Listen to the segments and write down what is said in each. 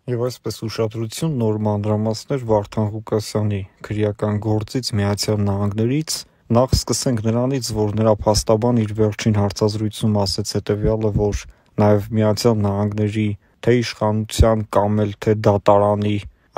Եվ այսպես ուշադրություն նոր մանրամասներ Վարդան Ղուկասյանի քրեական գործից Միացյալ Նահանգներից։ Նախ սկսենք նրանից, որ նրա փաստաբան իր վերջին հարցազրույցում ասեց հետևյալը, որ նաև Միացյալ Նահանգների թե իշխանության կամ էլ թե դատարանի,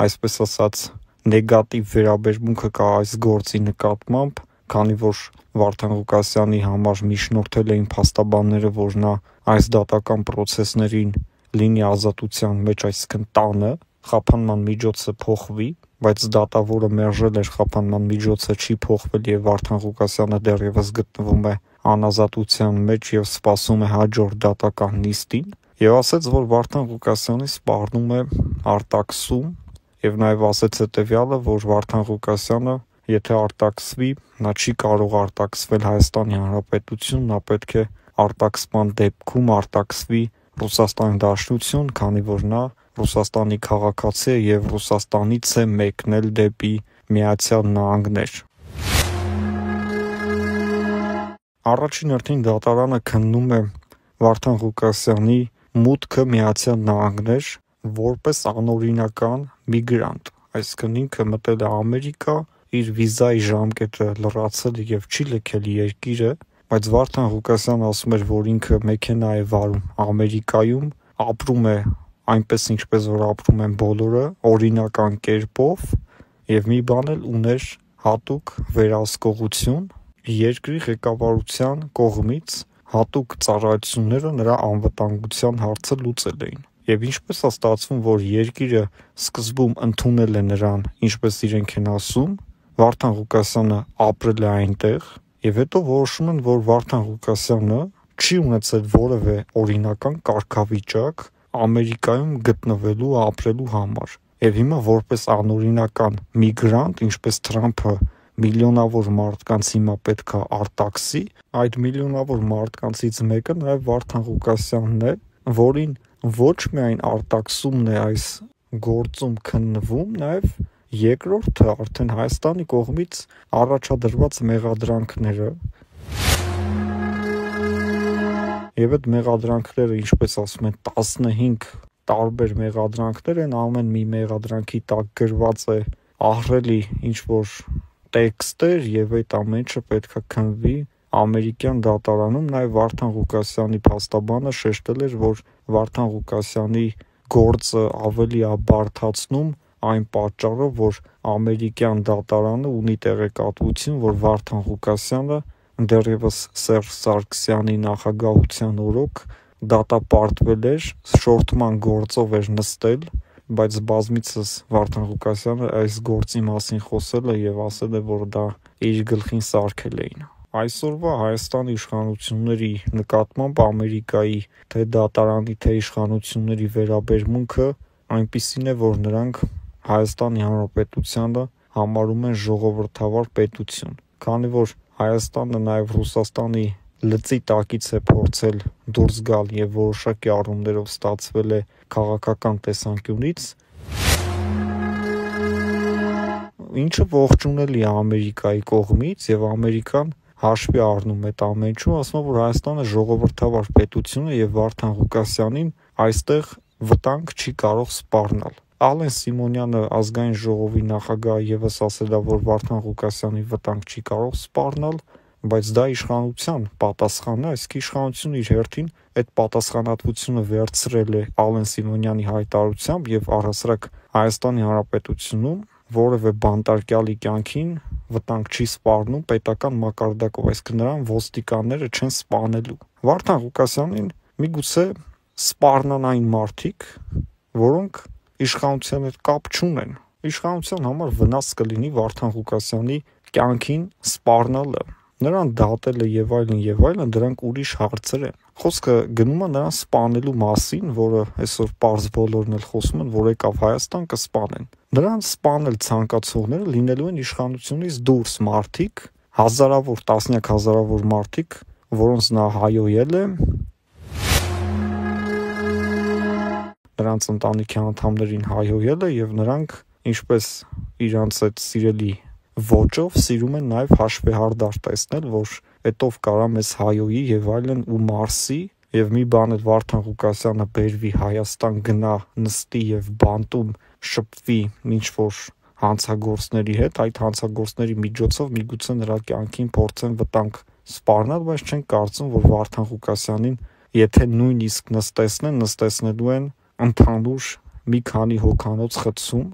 այսպես ասած, նեգատիվ վերաբերմունքը կա այս գործի նկատմամբ, քանի որ Վարդան Ղուկասյանի համար միջնորդել էին փաստաբանները, որ նա այս դատական պրոցեսներին լինի ազատության մեջ, այսինքն տանը, խափանման միջոցը փոխվի, բայց դատավորը մերժել էր խափանման միջոցը չի փոխվել եւ Վարդան Ղուկասյանը դեռևս գտնվում է անազատության մեջ եւ սպասում է հաջորդ դատական նիստին, եւ ասաց, որ Վարդան Ղուկասյանի սպառնում է արտաքսում եւ նաեւ ասաց հետեւյալը, որ Վարդան Ղուկասյանը եթե արտաքսվի, նա չի կարող արտաքսվել Հայաստանի Հանրապետություն, նա պետք է արտաքսման դեպքում արտաքսվի Ռուսաստանի Դաշնություն, քանի որ նա Ռուսաստանի քաղաքացի է եւ Ռուսաստանից է մեկնել դեպի Միացյալ Նահանգներ։ Առաջին հերթին դատարանը քննում է Վարդան Ղուկասյանի մուտքը Միացյալ Նահանգներ որպես անօրինական միգրանտ, այսինքն ինքը մտել է Ամերիկա, իր վիզայի ժամկետը լրացել եւ չի լքել երկիրը, բայց Վարդան Ղուկասյանը ասում էր, որ ինքը մեքենա է վարում Ամերիկայում, ապրում է այնպես ինչպես որ ապրում են բոլորը, օրինական կերպով եւ մի բան էլ ուներ հատուկ վերահսկողություն երկրի ղեկավարության կողմից հատուկ ծառայությունները նրա անվտանգության հարցը լուծել էին։ Եվ ինչպես է ստացվում, որ երկիրը սկզբում ընդունել է նրան, ինչպես իրենք են ասում, Վարդան Ղուկասյանը ապրել է այնտեղ, եւ հետո որոշում են, որ Վարդան Ղուկասյանը չի ունեցել որևէ օրինական կարգավիճակ Ամերիկայում գտնվելու ապրելու համար։ Եվ հիմա որպես անօրինական միգրանտ, ինչպես Թրամփը միլիոնավոր մարդկանց հիմա պետք է արտաքսի, այդ միլիոնավոր մարդկանցից մեկը նաեւ Վարդան Ղուկասյանն է, որին ոչ միայն արտաքսումն է այս գործում քննվում, նաեւ երկրորդը արդեն Հայաստանի կողմից առաջադրված մեղադրանքները եւ այդ մեղադրանքները, ինչպես ասում են, 15 տարբեր մեղադրանքներ են, ամեն մի մեղադրանքի տակ գրված է ահռելի ինչ-որ տեքստեր եւ այդ ամեն ինչը պետք է քննվի ամերիկյան դատարանում։ Նաեւ Վարդան Ղուկասյանի փաստաբանը շեշտել էր, որ Վարդան Ղուկասյանի գործը ավելի է բարդացնում այն պատճառով, որ ամերիկյան դատարանը ունի տեղեկատվություն, որ Վարդան Ղուկասյանը դեռևս Սերժ Սարգսյանի նախագահության օրոք դատապարտվել էր, շորթման գործով էր նստել, բայց բազմիցս Վարդան Ղուկասյանը այս գործի մասին խոսել է եւ ասել է, որ դա իր գլխին սարքել էին։ Այսօրվա Հայաստանի իշխանությունների նկատմամբ Ամերիկայի թե դատարանի, թե իշխանությունների վերաբերմունքը այնպիսին է, որ նրանք Հայաստանի Հանրապետությանը համարում են ժողովրդավար պետություն, քանի որ Հայաստանը նաև Ռուսաստանի լծի տակից է փորձել դուրս գալ եւ որոշակի առումներով ստացվել է քաղաքական տեսանկյունից, ինչը ողջունելի է Ամերիկայի կողմից եւ Ամերիկան հաշվի առնում այդ ամեն ինչը, ասում է, որ Հայաստանը ժողովրդավար պետություն է եւ Վարդան Ղուկասյանին այստեղ վտանգ չի կարող սպառնալ։ Ալեն Սիմոնյանը ազգային ժողովի նախագահը եւս ասել է, որ Վարդան Ղուկասյանի վտանգ չի կարող սպառնալ, բայց դա իշխանության պատասխանն է, այսինքն իշխանությունը իր հերթին այդ պատասխանատվությունը վերցրել է Ալեն Սիմոնյանի հայտարարությամբ եւ առհասարակ Հայաստանի Հանրապետությունում որևէ բանտարկյալի կյանքին վտանգ չի սպառնում պետական մակարդակով, այսինքն նրան ոստիկանները չեն սպանելու։ Վարդան Ղուկասյանին միգուցե սպառնան այն մարդիկ, որոնք իշխանության հետ կապ չունեն։ Իշխանության համար վնաս կլինի Վարդան Ղուկասյանի կյանքին սպառնալը, նրան դատելը եւ այլն, դրանք ուրիշ հարցեր են։ Խոսքը գնում է նրան սպանելու մասին, որը այսօր պարզ բոլորն էլ խոսում են, որ եկավ Հայաստան կսպանեն։ Նրան սպանել ցանկացողները լինելու են իշխանությունից դուրս մարդիկ, հազարավոր, տասնյակ հազարավոր մարդիկ, որոնց նա հայոյել է, նրանց ընտանիքի անդամներին հայոյել է եւ նրանք ինչպես իրանց այդ սիրելի ոճով սիրում են նաեւ հաշվեհարդար տեսնել, որ այդով կարա մեզ հայոյի եւ այլն ու մարսի եւ մի բան էլ Վարդան Ղուկասյանը բերվի Հայաստան, գնա նստի եւ բանտում շփվի ինչ-որ հանցագործների հետ, այդ հանցագործների միջոցով միգուցե նրա կյանքին փորձեն վտանգ սպառնել, բայց չեն կարծում, որ Վարդան Ղուկասյանին, եթե նույնիսկ նստեցնելու են ընդհանուր մի քանի հոգանոց խցում։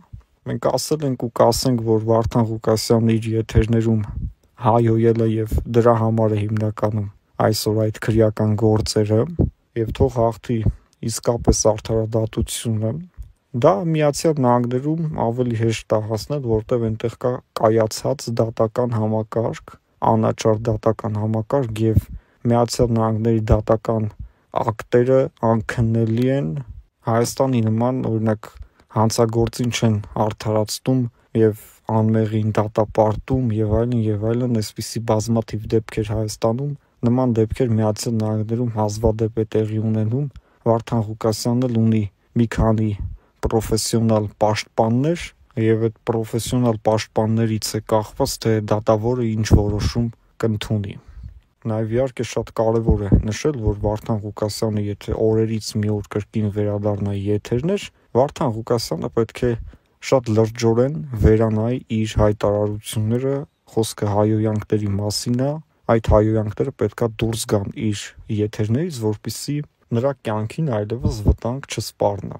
Մենք ասել ենք ու կասենք, որ Վարդան Ղուկասյանն իր եթերներում հայհոյել է եւ դրա համար է հիմնականում այսօր այդ քրեական գործերը, եւ թող հաղթի իսկապես արդարադատությունը։ Դա Միացյալ Նահանգներում ավելի հեշտ է հասնել, որտեղ այնտեղ կա կայացած դատական համակարգ, անաչառ դատական համակարգ, եւ Միացյալ Նահանգների դատական ակտերը անքննելի են։ Հայաստանի նման, օրինակ, հանցագործին չեն արդարացնում եւ անմեղին դատապարտում եւ այլն, այսպիսի բազմաթիվ դեպքեր Հայաստանում, նման դեպքեր Միացյալ Նահանգներում հազվադեպ է տեղի ունենում։ Վարդան Ղուկասյանն էլ ունի մի քանի պրոֆեսիոնալ պաշտպաններ, եւ այդ պրոֆեսիոնալ պաշտպաններից է կախված, թե դատավորը ինչ որոշում կընդունի։ Նաև իհարկե շատ կարևոր է նշել, որ Վարդան Ղուկասյանը, եթե օրերից մի օր կրկին վերադառնա եթերներ, Վարդան Ղուկասյանը պետք է շատ լրջորեն վերանայի իր հայտարարությունները, խոսքը հայհոյանքների մասին է, այդ հայհոյանքները պետքա դուրս գան իր եթերներից, որպեսզի նրա կյանքին այլևս վտանգ չսպառնա։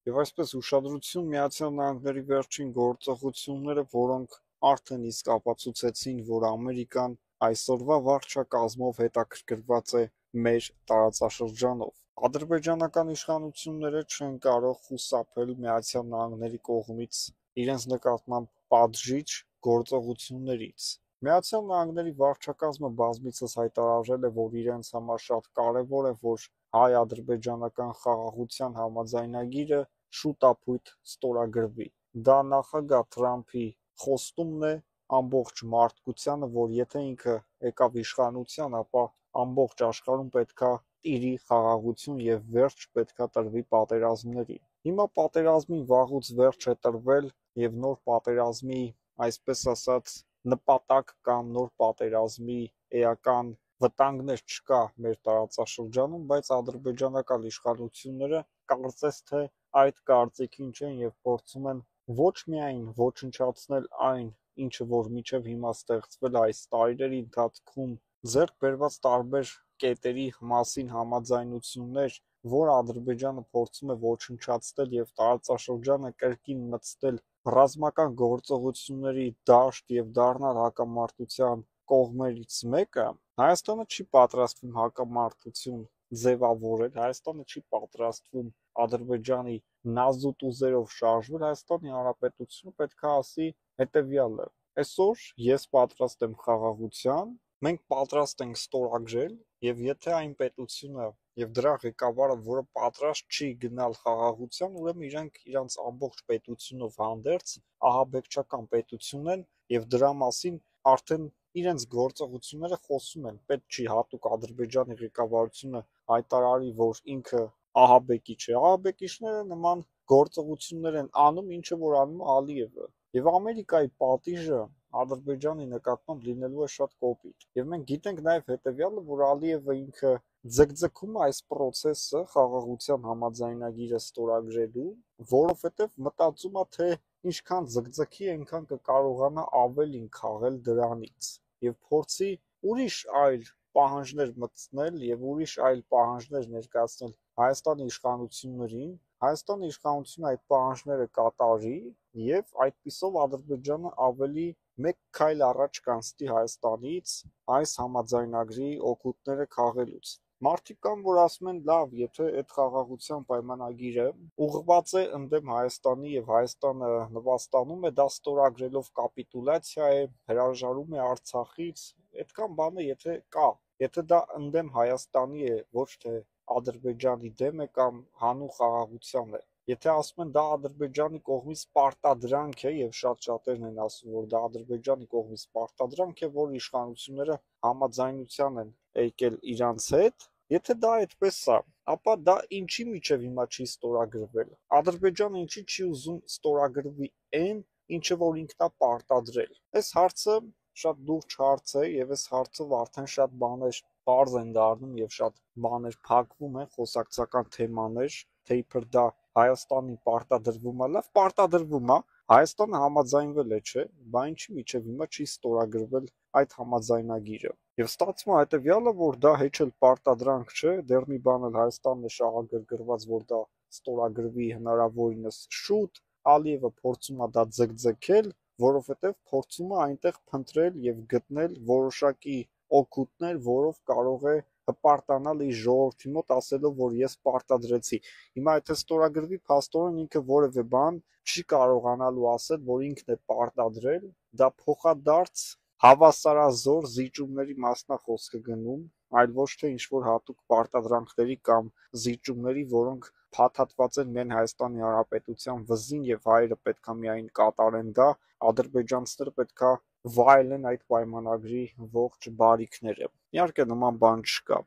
Եվ այսպես ուշադրություն Միացյալ Նահանգների վերջին գործողությունները, որոնք արդեն իսկ ապացուցեցին, որ Ամերիկան այսօրվա վարչակազմով հետաքրքրված է մեր տարածաշրջանով։ Ադրբեջանական իշխանությունները չեն կարող խուսափել Միացյալ Նահանգների կողմից իրենց նկատմամբ պատժիչ գործողություններից։ Միացյալ Նահանգների վարչակազմը բազմիցս հայտարարել է, որ իրենց համար շատ կարևոր է, որ հայ-ադրբեջանական խաղաղության համաձայնագիրը շուտապույտ ստորագրվի։ Դա նախագահ Թրամփի խոստումն է ամբողջ մարդկությանը, որ եթե ինքը եկավ իշխանության, ապա ամբողջ աշխարհում պետքա տիրի խաղաղություն եւ վերջ պետքա տրվի պատերազմներին։ Հիմա պատերազմին վաղուց վերջ է տրվել եւ նոր պատերազմի, այսպես ասած, նպատակ կամ նոր պատերազմի էական վտանգներ չկա մեր տարածաշրջանում, բայց ադրբեջանական իշխանությունները կարծես թե այդ կարծիքին չեն եւ փորձում են ոչ միայն ոչնչացնել այն, ինչը որ մինչև հիմա ստեղծվել է այս տարիների ընթացքում, ձեռք բերված տարբեր կետերի մասին համաձայնություններ, որ Ադրբեջանը փորձում է ոչնչացնել եւ տարածաշրջանը կրկին մտցնել ռազմական գործողությունների դաշտ եւ դառնալ հակամարտության կողմերից մեկը, Հայաստանը չի պատրաստվում հակամարտություն ձևավորել, Հայաստանը չի պատրաստվում Ադրբեջանի նազուտ ուզերով շարժվել, Հայաստանի Հանրապետությունը պետք է ասի հետևյալը. այսօր ես պատրաստ եմ խաղաղության, մենք պատրաստ ենք ստորագրել, եւ եթե այն պետությունը եւ դրա ղեկավարը, որը պատրաստ չի գնալ խաղաղության, ուրեմն իրենք իրանց ամբողջ պետությունով հանդերձ ահաբեկչական պետություն են եւ դրա մասին արդեն իրենց գործողությունները խոսում են։ Պետք չի հատուկ Ադրբեջանի ղեկավարությունը հայտարարի, որ ինքը ահաբեկիչ է։ Ահաբեկիչները նման գործողություններ են անում, ինչը որ անում է Ալիևը։ Եվ Ամերիկայի պատիժը Ադրբեջանի նկատմամբ լինելու է շատ կոպիտ։ Եվ մենք գիտենք նաև հետևյալը, որ Ալիևը ինքը ձգձգում է այս process-ը խաղաղության համաձայնագիրը ստորագրելու, որովհետև մտածում է, թե ինչքան ձգձգի, այնքան կկարողանա ավելին քաղել դրանից եւ փորձի ուրիշ այլ պահանջներ մտցնել եւ ուրիշ այլ պահանջներ ներկայացնել Հայաստանի իշխանություններին, Հայաստանի իշխանությունը այդ պահանջները կատարի եւ այդպիսով Ադրբեջանը ավելի մեկ քայլ առաջ կանցնի Հայաստանից այս համաձայնագրի օգուտները քաղելուց։ Մարդիկ կան, որ ասում են, լավ, եթե այդ խաղաղության պայմանագիրը ուղղված է ընդդեմ Հայաստանի եւ Հայաստանը նվաստանում է, դա ստորագրելով կապիտուլյացիա է, հրաժարում է Արցախից, այդքան բանը եթե կա, եթե դա ընդդեմ Հայաստանի է, ոչ թե Ադրբեջանի դեմ է կամ հանուն խաղաղության է։ Եթե ասում են դա Ադրբեջանի կողմից պարտադրանք է եւ շատ-շատերն են ասում, որ դա Ադրբեջանի կողմից պարտադրանք է, որ իշխանությունները համաձայնության են եկել իրանց հետ, եթե դա այդպես է, ապա դա ինչի միջև հիմա չի ստորագրվել։ Ադրբեջանը ինչի չի ուզում ստորագրվի այն, ինչը որ ինքն է պարտադրել։ Այս հարցը շատ լուրջ հարց է եւ այս հարցով արդեն շատ բաներ պարզ են դառնում եւ շատ բաներ փակվում են, խոսակցական թեմաներ, թե իբր դա Հայաստանի պարտադրվում է, լավ պարտադրվում է, Հայաստանը համաձայնվել է, չէ, բա ինչի միջև հիմա չի ստորագրվել այդ համաձայնագիրը։ Եվ ստացվում է հետեւյալը, որ դա հեչ էլ պարտադրանք չէ, դեռ մի բան էլ Հայաստանն է շահագրգռված, որ դա ստորագրվի հնարավորինս շուտ, Ալիևը փորձում է դա ձգձգել, որովհետև փորձում է այնտեղ փնտրել եւ գտնել որոշակի օգուտներ, որով կարող է հպարտանալ իր ժողովրդի մոտ ասելով, որ ես պարտադրեցի։ Հիմա եթե ստորագրվի, փաստորեն ինքը որևէ բան չի կարողանալու ասել, որ ինքն է պարտադրել, դա փոխադարձ հավասարազոր զիջումների մասն է խոսքը գնում, այլ ոչ թե ինչ-որ հատուկ պարտադրանքների կամ զիջումների, որոնք փաթաթված են միայն Հայաստանի Հանրապետության վզին եւ հայերը պետք է միայն կատարեն դա, ադրբեջանցիները պետք է վայելեն այդ պայմանագրի ողջ բարիքները։ Իհարկե նման բան չկա։